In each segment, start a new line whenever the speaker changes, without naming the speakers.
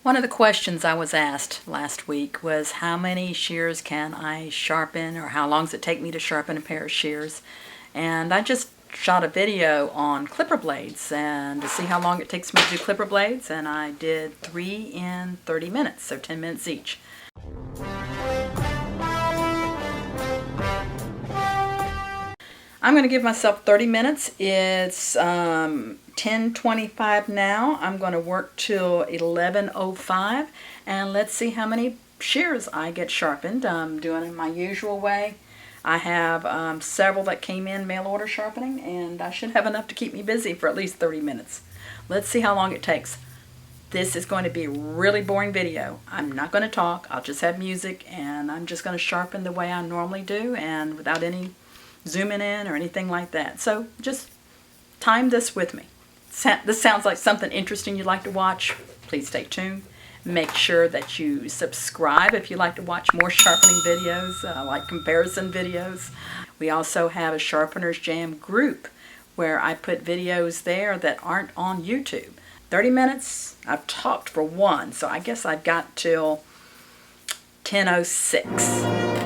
One of the questions I was asked last week was how many shears can I sharpen, or how long does it take me to sharpen a pair of shears? And I just shot a video on clipper blades and to see how long it takes me to do clipper blades, and I did 3 in 30 minutes, so 10 minutes each. I'm going to give myself 30 minutes. It's 10:25 now. I'm going to work till 11:05, and let's see how many shears I get sharpened. I'm doing it my usual way. I have several that came in mail order sharpening, and I should have enough to keep me busy for at least 30 minutes. Let's see how long it takes. This is going to be a really boring video. I'm not going to talk. I'll just have music, and I'm just going to sharpen the way I normally do and without any zooming in or anything like that. So just time this with me. This sounds like something interesting you'd like to watch. Please stay tuned. Make sure that you subscribe if you like to watch more sharpening videos, like comparison videos. We also have a Sharpeners Jam group where I put videos there that aren't on YouTube. 30 minutes, I've talked for one, so I guess I've got till 10:06.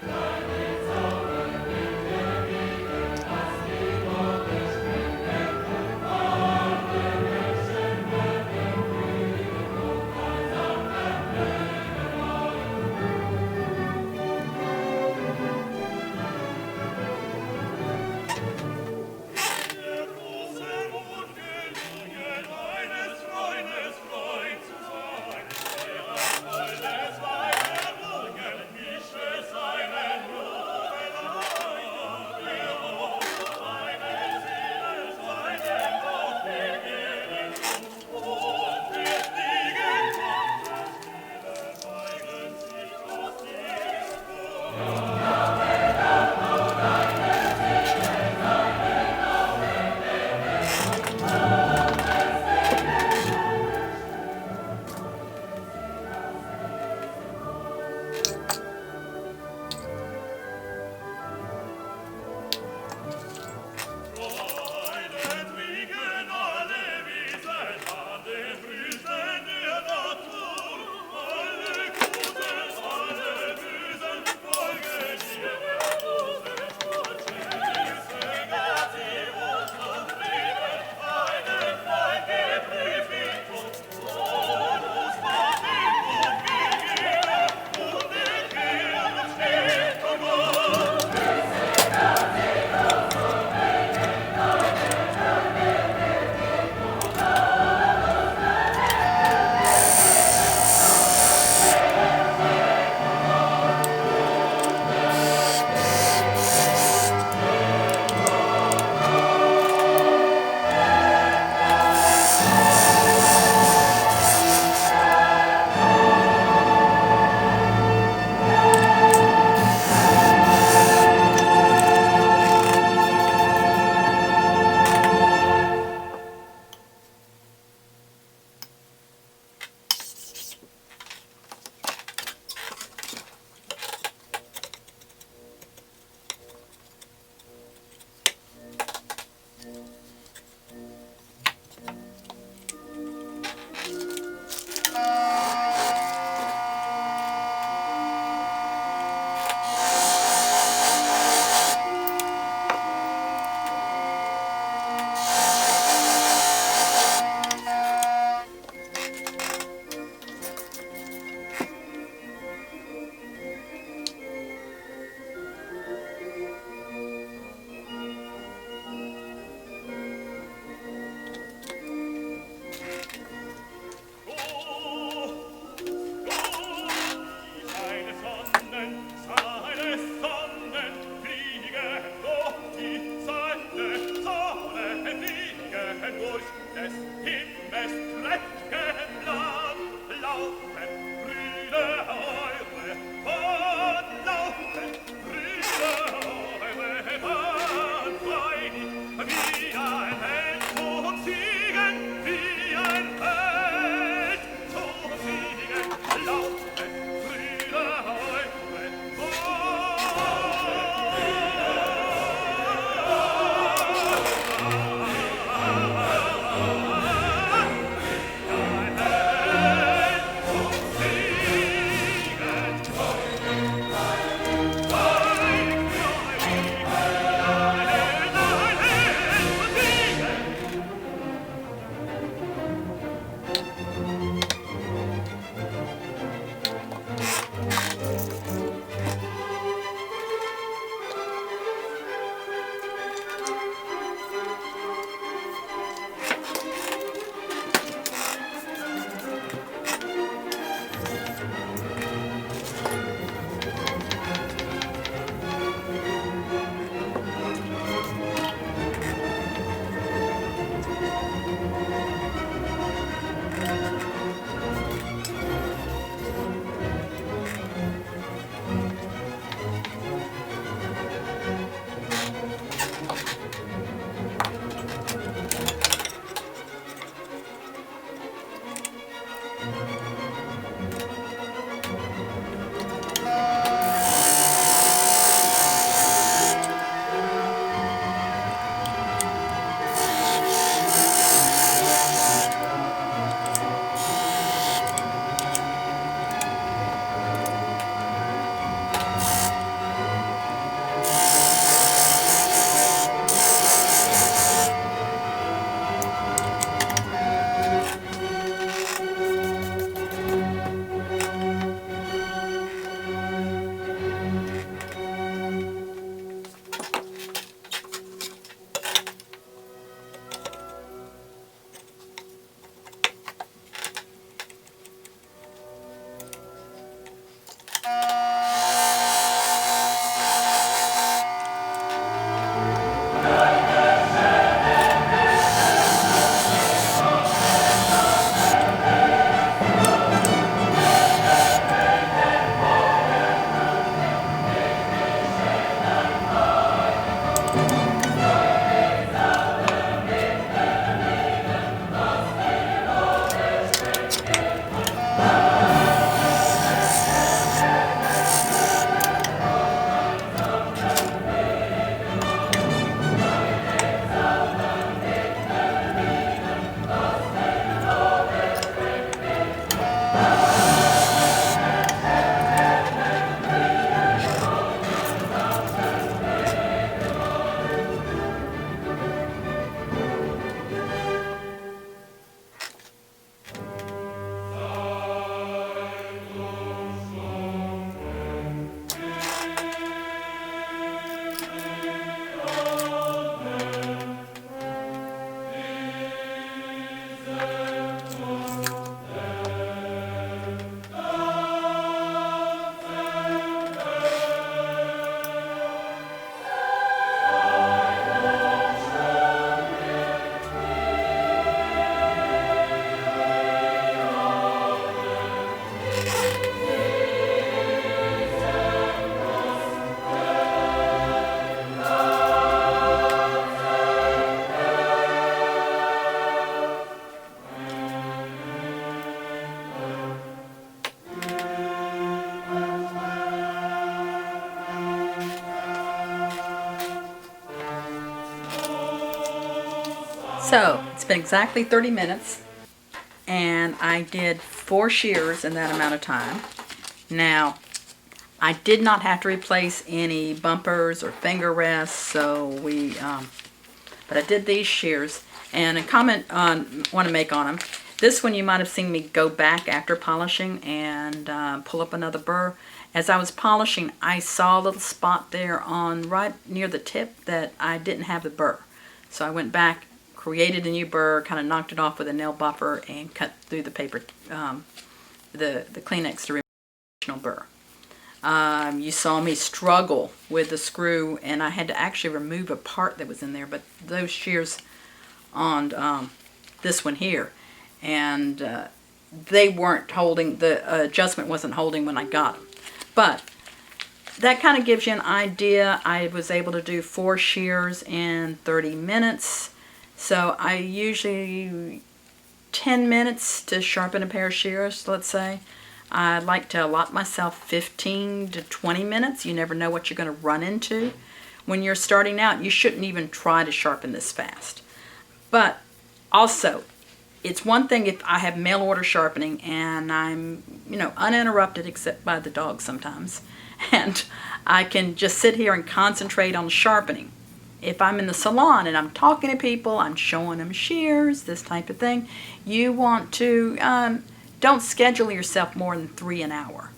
Deine Zauber
So it's been exactly 30 minutes and I did 4 shears in that amount of time. Now, I did not have to replace any bumpers or finger rests, so but I did these shears. And a comment I want to make on them. This one you might have seen me go back after polishing and pull up another burr. As I was polishing, I saw a little spot there on right near the tip that I didn't have the burr. So I went back, created a new burr, kind of knocked it off with a nail buffer, and cut through the paper, the Kleenex to remove the original burr. You saw me struggle with the screw, and I had to actually remove a part that was in there, but those shears on this one here, and they weren't holding, the adjustment wasn't holding when I got them. But that kind of gives you an idea. I was able to do 4 shears in 30 minutes. So I usually 10 minutes to sharpen a pair of shears, let's say. I like to allot myself 15 to 20 minutes. You never know what you're going to run into. When you're starting out, you shouldn't even try to sharpen this fast. But also, it's one thing if I have mail order sharpening and I'm, uninterrupted except by the dog sometimes. And I can just sit here and concentrate on sharpening. If I'm in the salon and I'm talking to people, I'm showing them shears, this type of thing, you want to, don't schedule yourself more than 3 an hour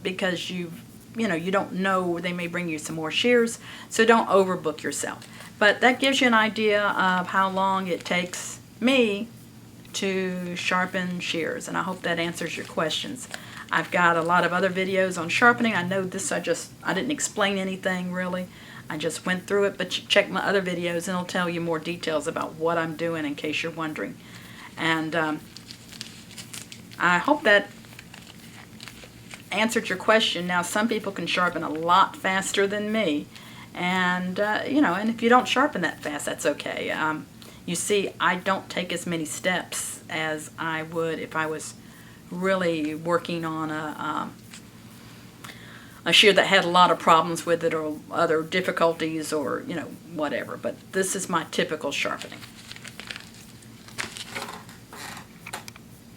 because you don't know, they may bring you some more shears, so don't overbook yourself. But that gives you an idea of how long it takes me to sharpen shears, and I hope that answers your questions. I've got a lot of other videos on sharpening. I know this I didn't explain anything really. I just went through it, but check my other videos and it'll tell you more details about what I'm doing in case you're wondering. And I hope that answered your question. Now, some people can sharpen a lot faster than me, and and if you don't sharpen that fast, that's okay. You see, I don't take as many steps as I would if I was really working on a shear that had a lot of problems with it or other difficulties or whatever. But this is my typical sharpening.